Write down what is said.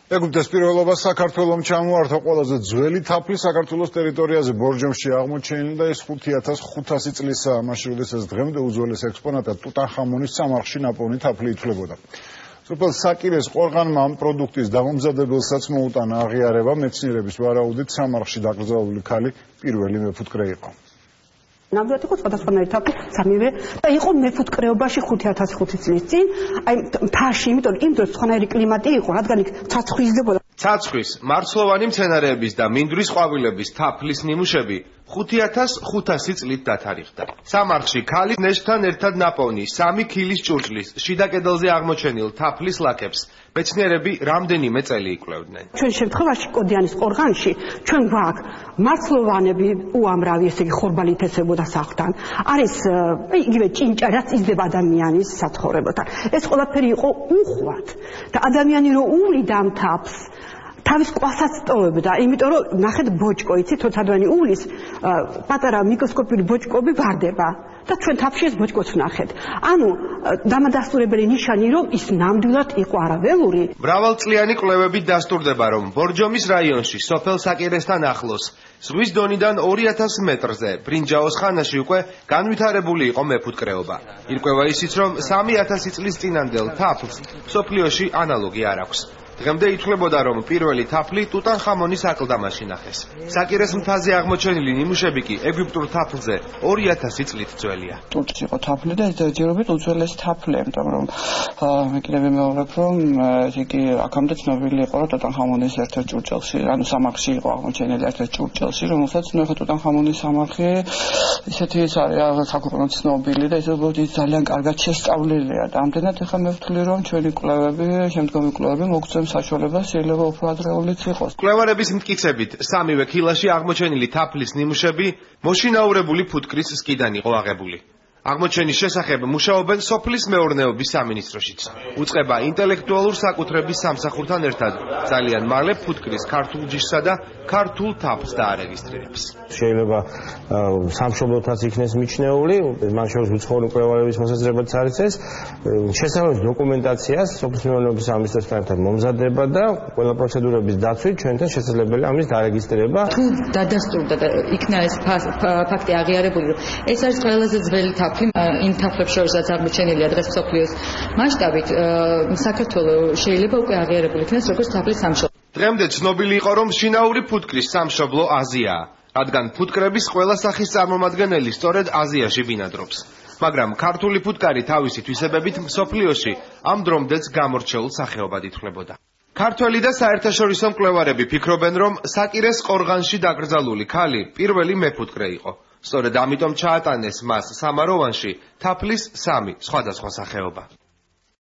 ეგვიპტეს პირველობას საქართველომ ჩამოართვა ყველაზე ძველი თაფლი საქართველოს ტერიტორიაზე ბორჯომში აღმოჩენილი და ეს 5500 წლისაა. მაშინ როდესაც დღემდე უძველეს ექსპონატად ტუტანხამონის სამარხში ნაპოვნი თაფლი ითვლებოდა. სოფელ საკირეს ყორღანმა ამ პროდუქტის დამამზადებელსაც მოუტანა აღიარება. მეცნიერების ვარაუდით სამარხში დაკრძალული ქალი პირველი მეფუტკრე იყო. ნამდვილად იყო სხვადასხვანაირი თაფლი სამივე და იყო მეფუტკრეობაში 5500 წლის წინ, აი მთაში, იმიტომ იმ დროს სხვანაირი კლიმატი იყო, რადგან იქ ცაცხვიზდებოდა. ცაცხვის, მარცვლოვანი მცენარეების და მინდვრის ყვავილების თაფლის ნიმუშები 5500 წლით დათარიღდა. სამარხში ქალი ნეშთან ერთად ნაპოვნი 3 ქილის ჭურჭლის შიდა კედელზე აღმოჩენილ თაფლის ლაქებს მეცნიერები რამდენიმე წელი იკვლევდნენ. ჩვენ შემთხვევაში კოდიანის ყორღანში ჩვენ გვაქვს მარცვლოვანები უამრავი, ესე იგი ხორბალით ესებოდა სახლთან. არის იგივე ჭინჭა, რაც იზრდება ადამიანის საცხოვრებელთან. ეს ყველაფერი იყო უხვად და ადამიანი რო უვლიდა ამ თაფლს თავის ყვასაც ტოვებდა, იმიტომ რომ ნახეთ ბოჭკო, იცით, თორე ადამიანი უვლის პატარა მიკროსკოპული ბოჭკოები ვარდება და ჩვენ თაფლში ეს ბოჭკოც ვნახეთ. ანუ დამადასტურებელი ნიშანი რომ ის ნამდვილად იყო არაველური. მრავალწლიანი კვლევებით დასტურდება, რომ ბორჯომის რაიონში სოფელ საკირესთან ახლოს ზღვის დონიდან 2000 მეტრზე ბრინჯაოს ხანაში უკვე განვითარებული იყო მეფუტკრეობა. ირკვევა ისიც, რომ 3000 წლის წინანდელ თაფლს მსოფლიოში ანალოგი არ აქვს. დღემდე ითვლებოდა, რომ პირველი თაფლი ტუტანხამონის აკლდამაში ნახეს. საკირეს მთაზე აღმოჩენილი ნიმუშები კი ეგვიპტურ თაფლზე 2000 წლით ძველია. ტურკში იყო თაფლი და ეს ჯერჯერობით უძველესი თაფლია, იმიტომ რომ მე ვიმეორებ, რომ იგი აქამდე ცნობილი იყო, რომ ტუტანხამონის ერთ-ერთ ჭურჭელში, ანუ სამარხში იყო აღმოჩენილი ერთ-ერთ ჭურჭელში, რომელსაც ტუტანხამონის სამარხი ისეთი ის არის საკუთრებით ცნობილი და ეს ძალიან კარგად შესწავლილია და ამდენად ახლა მე ვთვლი, რომ ჩვენი კვლევები, შემდგომი კვლევები მოგწევს საშუალებას შეიძლება უფრო ადრეულიც იყოს. კვლევარების მტკიცებით, სამივე ქილაში აღმოჩენილი თაფლის ნიმუშები მოშინაურებული ფუტკრის სკიდან იყო აღებული. აღმოჩენის შესახებ მუშაობენ სოფლის მეურნეობის სამინისტროშიც. უწყება ინტელექტუალურ საკუთრების სამსახურთან ერთად ძალიან მალე ფუტკრის ქართულ ჯიშსა და ქართულ თაფლს დაარეგისტრირებს. შეიძლება სამშობლოთაც იქნეს მიჩნეული, მან შორის უცხოური კვლევარების მოსაზრებაც არის ეს. შესაბამის დოკუმენტაციას სოფლის მეურნეობის სამინისტროსთან ერთად მომზადება და ყველა პროცედურების დაცვით ჩვენთან შესაძლებელია ამის დარეგისტრირება. თუ დადასტურდა და იქნა ეს ფაქტი აღიარებული, რომ ეს არის ყველაზე ძველი თაფლი იმ თაფლებს შორისაც აღმოჩენილია დღეს მსოფლიოს მასშტაბით, საქართველოს შეიძლება უკვე აღიარებული იქნეს როგორც თაფლის სამშობლო. დღემდე ცნობილი იყო, რომ შინაური ფუტკრის სამშობლო აზიაა, რადგან ფუტკრების ყველა სახის წარმომადგენელი სწორედ აზიაში ბინადრობს. მაგრამ ქართული ფუტკარი თავისი თვისებებით მსოფლიოში ამ დრომდეც გამორჩეულ სახეობად ითვლებოდა. ქართველი და საერთაშორისო მკვლევარები ფიქრობენ, რომ საკირეს ყორღანში დაკრძალული ქალი პირველი მეფუტკრე იყო. სწორედ ამიტომ ჩაატანეს მას სამაროვანში თაფლის 3 სხვადასხვა სახეობა.